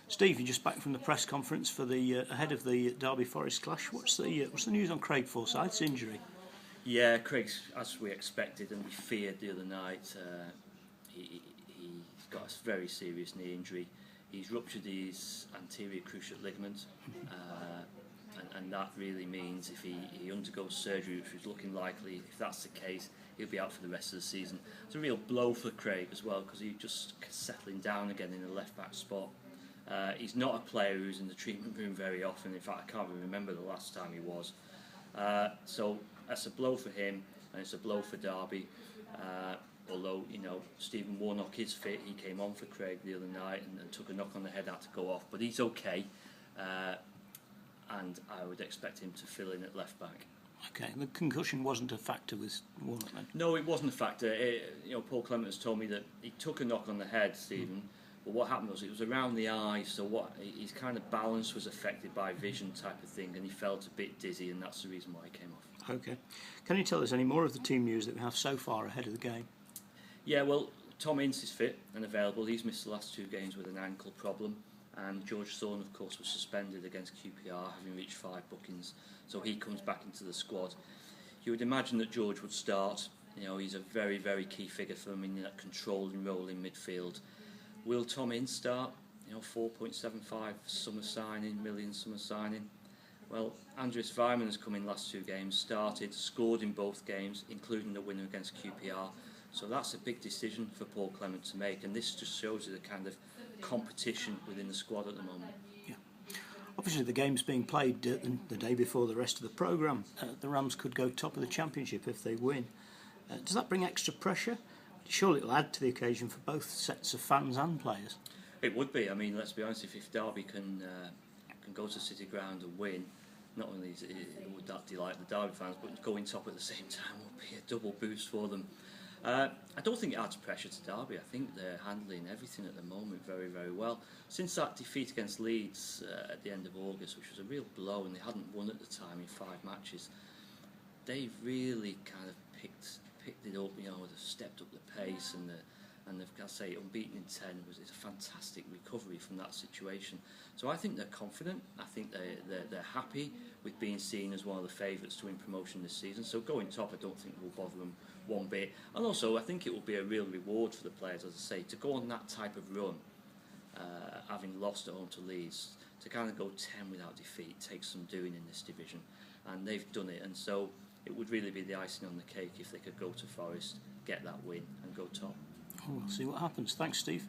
Steve, you're just back from the press conference for the ahead of the Derby Forest clash. What's the news on Craig Forsyth's injury? Yeah, Craig's, as we expected and we feared the other night, he's got a very serious knee injury. He's ruptured his anterior cruciate ligament, and that really means if he undergoes surgery, which is looking likely, if that's the case, he'll be out for the rest of the season. It's a real blow for Craig as well, because he's just settling down again in the left-back spot. He's not a player who's in the treatment room very often. In fact, I can't even remember the last time he was. So that's a blow for him, and it's a blow for Derby. Although, Stephen Warnock is fit. He came on for Craig the other night and took a knock on the head, had to go off. But he's okay, and I would expect him to fill in at left back. Okay, the concussion wasn't a factor with Warnock then? No, it wasn't a factor. Paul Clement has told me that he took a knock on the head, Stephen. But what happened was it was around the eye, so his kind of balance was affected by vision type of thing, and he felt a bit dizzy, and that's the reason why he came off. Okay. Can you tell us any more of the team news that we have so far ahead of the game? Yeah, well, Tom Ince is fit and available. He's missed the last 2 games with an ankle problem, and George Thorne, of course, was suspended against QPR, having reached 5 bookings, so he comes back into the squad. You would imagine that George would start. He's a very, very key figure for them in that controlling role in midfield. Will Tom Ince start? 4.75 million summer signing. Well, Andreas Weimann has come in last 2 games, started, scored in both games, including the winner against QPR. So that's a big decision for Paul Clement to make, and this just shows you the kind of competition within the squad at the moment. Yeah. Obviously, the game's being played the day before the rest of the programme. The Rams could go top of the championship if they win. Does that bring extra pressure? Surely it'll add to the occasion for both sets of fans and players. It would be. I mean, let's be honest, if Derby can go to City Ground and win, not only would that delight the Derby fans, but going top at the same time would be a double boost for them. I don't think it adds pressure to Derby. I think they're handling everything at the moment very, very well. Since that defeat against Leeds at the end of August, which was a real blow, and they hadn't won at the time in 5 matches, they've really kind of picked it up. They've stepped up the pace, and they've, I say, unbeaten in 10 is a fantastic recovery from that situation. So I think they're confident. I think they're happy with being seen as one of the favourites to win promotion this season. So going top, I don't think will bother them one bit. And also, I think it will be a real reward for the players, as I say, to go on that type of run, having lost at home to Leeds, to kind of go 10 without defeat takes some doing in this division, and they've done it. And so it would really be the icing on the cake if they could go to Forest, get that win, and go top. Oh, we'll see what happens. Thanks, Steve.